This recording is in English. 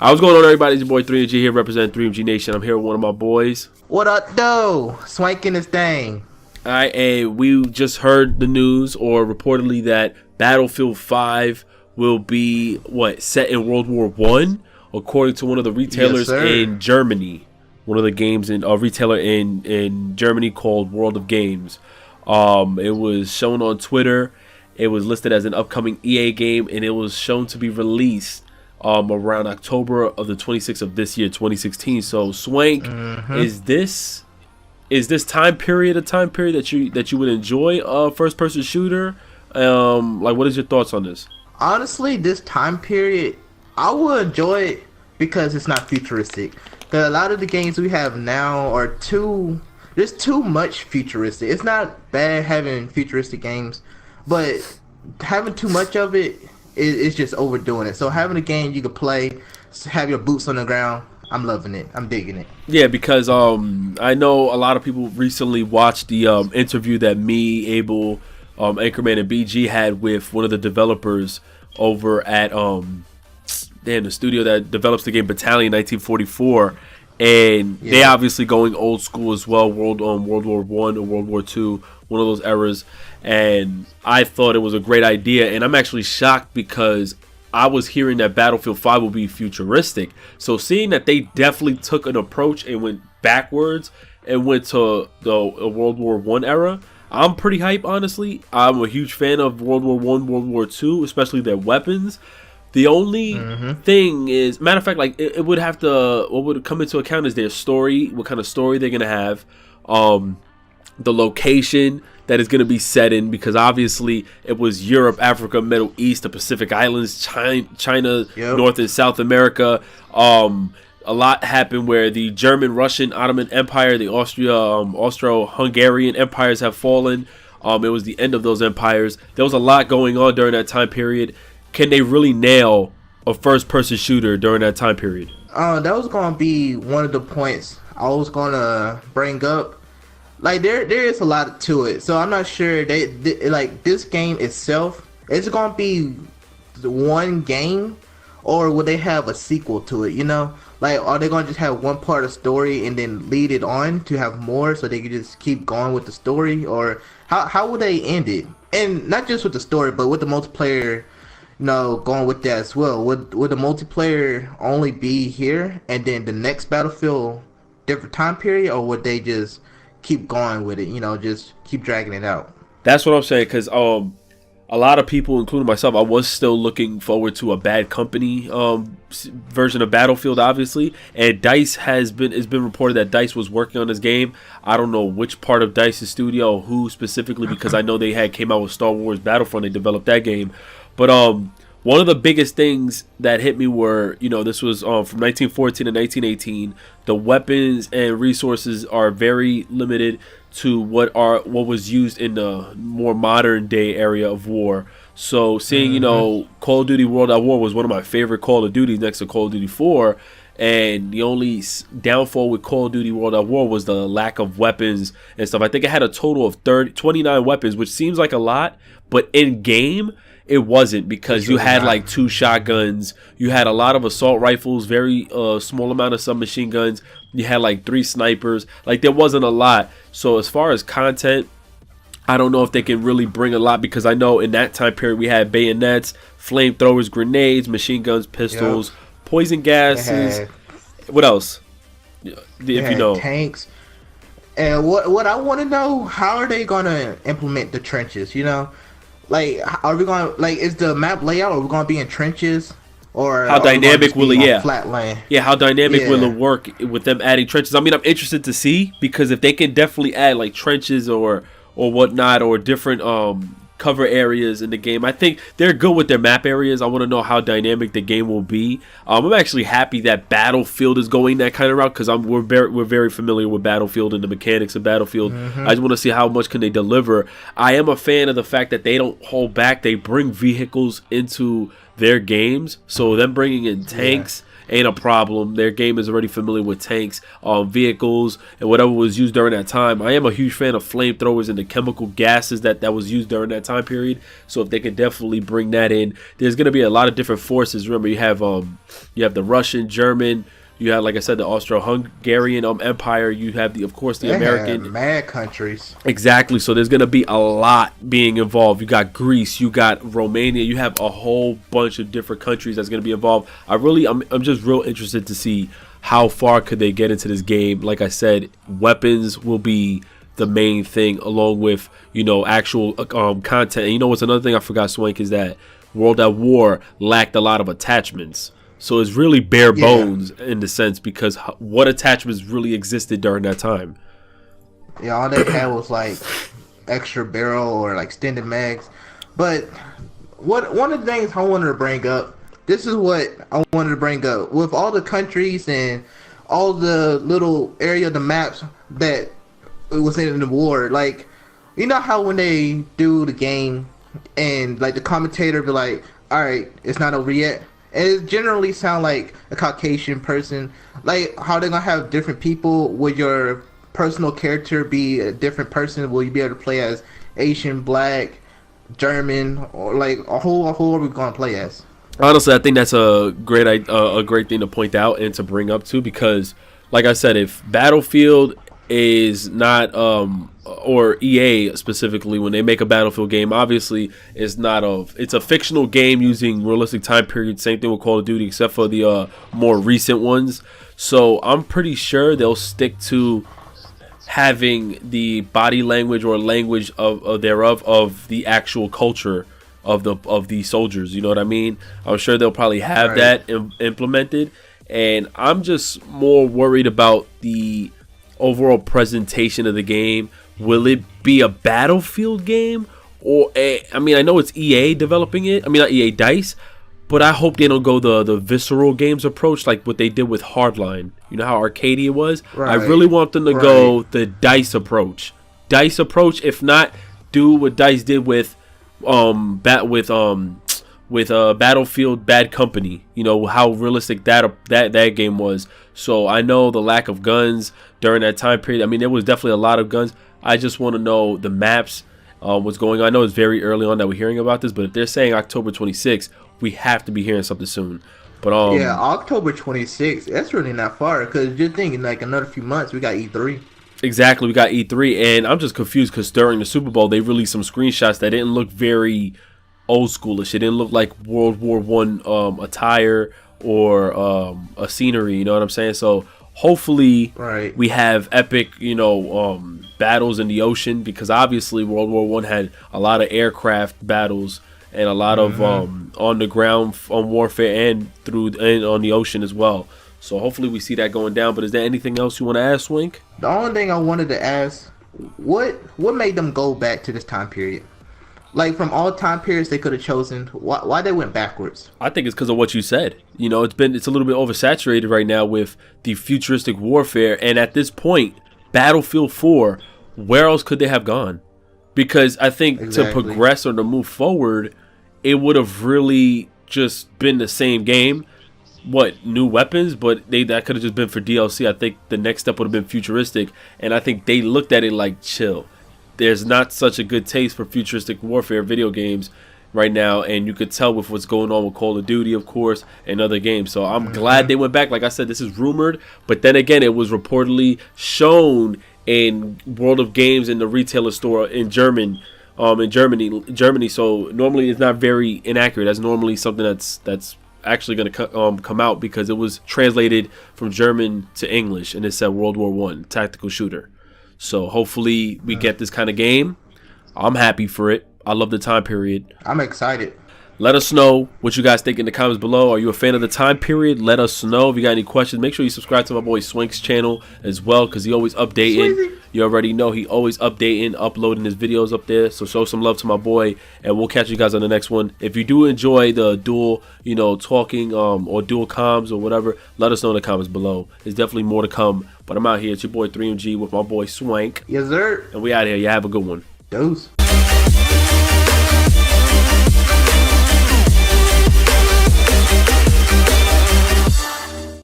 What's going on, everybody? It's your boy 3MG here, representing 3MG Nation. I'm here with one of my boys. What up, though? Swanking this thing. Alright, we just heard the news, or reportedly, that Battlefield 5 will be, set in World War I, according to one of the retailers in Germany. One of the games in a retailer in Germany called World of Games. It was shown on Twitter. It was listed as an upcoming EA game, and it was shown to be released around October of the 26th of this year, 2016. So, Swank, is this time period a time period that you would enjoy a first-person shooter? What is your thoughts on this? Honestly, this time period, I would enjoy it because it's not futuristic. Because a lot of the games we have now are there's too much futuristic. It's not bad having futuristic games, but having too much of it is just overdoing it. So having a game you can play, have your boots on the ground, I'm loving it. I'm digging it. Yeah, because I know a lot of people recently watched the interview that me, Abel, Anchorman, and BG had with one of the developers over at the studio that develops the game Battalion 1944, and they obviously going old school as well, World War I or World War II, one of those eras. And I thought it was a great idea, and I'm actually shocked because I was hearing that Battlefield 5 will be futuristic. So seeing that they definitely took an approach and went backwards and went to the World War I era, I'm pretty hype, honestly. I'm a huge fan of World War I, World War II, especially their weapons. The only thing is, matter of fact, like it would have to, what would come into account is their story, what kind of story they're gonna have, the location that is gonna be set in, because obviously it was Europe, Africa, Middle East, the Pacific Islands, China, North and South America. A lot happened where the German, Russian, Ottoman Empire, the Austro-Hungarian empires have fallen. It was the end of those empires. There was a lot going on during that time period. Can they really nail a first-person shooter during that time period? That was gonna be one of the points I was gonna bring up. Like there is a lot to it, so I'm not sure they like this game itself. Is it gonna be one game, or will they have a sequel to it? You know, like are they gonna just have one part of story and then lead it on to have more, so they can just keep going with the story, or how will they end it? And not just with the story, but with the multiplayer. Going with that as well. Would the multiplayer only be here and then the next Battlefield different time period, or would they just keep going with it? Just keep dragging it out. That's what I'm saying, because a lot of people, including myself, I was still looking forward to a Bad Company version of Battlefield, obviously. And DICE it's been reported that DICE was working on this game. I don't know which part of DICE's studio, who specifically, because I know they came out with Star Wars Battlefront. They developed that game. But one of the biggest things that hit me were, this was from 1914 to 1918. The weapons and resources are very limited to what was used in the more modern day area of war. So seeing, Call of Duty World at War was one of my favorite Call of Duties next to Call of Duty 4. And the only downfall with Call of Duty World at War was the lack of weapons and stuff. I think it had a total of 29 weapons, which seems like a lot, but in game it wasn't, because you had like 2 shotguns, you had a lot of assault rifles, very small amount of submachine guns, you had like 3 snipers. Like there wasn't a lot. So as far as content, I don't know if they can really bring a lot, because I know in that time period we had bayonets, flamethrowers, grenades, machine guns, pistols, poison gases. What else? If you know, tanks. And what I want to know, how are they gonna implement the trenches? Like, are we gonna is the map layout? Are we gonna be in trenches, or how dynamic will it? Flat land. Yeah, how dynamic will it work with them adding trenches? I mean, I'm interested to see, because if they can definitely add like trenches or whatnot, or different cover areas in the game. I think they're good with their map areas. I want to know how dynamic the game will be. I'm actually happy that Battlefield is going that kind of route, because we're very familiar with Battlefield and the mechanics of Battlefield. I just want to see how much can they deliver. I am a fan of the fact that they don't hold back. They bring vehicles into their games, so them bringing in tanks ain't a problem. Their game is already familiar with tanks, vehicles, and whatever was used during that time. I am a huge fan of flamethrowers and the chemical gases that was used during that time period. So if they could definitely bring that in, there's going to be a lot of different forces. Remember, you have the Russian, German. You have, like I said, the Austro-Hungarian Empire. You have, of course, the American. Mad countries. Exactly. So there's going to be a lot being involved. You got Greece. You got Romania. You have a whole bunch of different countries that's going to be involved. I'm just real interested to see how far could they get into this game. Like I said, weapons will be the main thing, along with, actual content. And what's another thing I forgot, Swank, is that World at War lacked a lot of attachments. So it's really bare bones in the sense, because what attachments really existed during that time? Yeah, all they had was like extra barrel or like extended mags. But one of the things I wanted to bring up, this is what I wanted to bring up. With all the countries and all the little area of the maps that it was in the war, like, how when they do the game and like the commentator be like, all right, it's not over yet. And it generally sound like a Caucasian person. Like, how they're gonna have different people. Would your personal character be a different person? Will you be able to play as Asian, Black, German, or like who are we gonna play as? Honestly, I think that's a great thing to point out and to bring up too, because, like I said, if Battlefield is not or EA specifically, when they make a Battlefield game, obviously it's a fictional game using realistic time periods. Same thing with Call of Duty, except for the more recent ones. So I'm pretty sure they'll stick to having the body language or language of the actual culture of the soldiers. You know what I mean? I'm sure they'll probably have that implemented, and I'm just more worried about the overall presentation of the game. Will it be a Battlefield game, or I know it's EA developing it. Not EA, DICE, but I hope they don't go the visceral games approach like what they did with Hardline. You know how arcadey it was? Right. I really want them to go the DICE approach. If not, do what DICE did with Battlefield Bad Company. How realistic that game was. So I know the lack of guns during that time period. There was definitely a lot of guns. I just want to know the maps, what's going on. I know it's very early on that we're hearing about this, but if they're saying October 26th, we have to be hearing something soon. But yeah, October 26th, that's really not far, because you're thinking like another few months, we got E3. Exactly, we got E3, and I'm just confused because during the Super Bowl, they released some screenshots that didn't look very old schoolish. It didn't look like World War I attire or a scenery, you know what I'm saying? So hopefully we have epic, battles in the ocean, because obviously World War I had a lot of aircraft battles and a lot of on the ground warfare and on the ocean as well. So hopefully we see that going down. But is there anything else you want to ask, Swink? The only thing I wanted to ask, what made them go back to this time period? Like, from all time periods they could have chosen, why they went backwards? I think it's because of what you said. It's a little bit oversaturated right now with the futuristic warfare. And at this point, Battlefield 4, where else could they have gone? Because I think to progress or to move forward, it would have really just been the same game. New weapons, but that could have just been for DLC. I think the next step would have been futuristic, and I think they looked at it like, chill. There's not such a good taste for futuristic warfare video games right now, and you could tell with what's going on with Call of Duty, of course, and other games. So I'm glad they went back. Like I said, this is rumored, but then again, it was reportedly shown in World of Games in the retailer store in Germany. So normally it's not very inaccurate. That's normally something that's actually going to come out, because it was translated from German to English and it said World War I tactical shooter. So hopefully we get this kind of game. I'm happy for it. I love the time period. I'm excited. Let us know what you guys think in the comments below. Are you a fan of the time period? Let us know. If you got any questions, make sure you subscribe to my boy Swink's channel as well, because he always updating. Swinky. You already know he always updating, uploading his videos up there. So show some love to my boy, and we'll catch you guys on the next one. If you do enjoy the dual, talking or dual comms or whatever, let us know in the comments below. There's definitely more to come. But I'm out here. It's your boy 3MG with my boy Swank. Yes, sir. And we out here. You have a good one. Dose.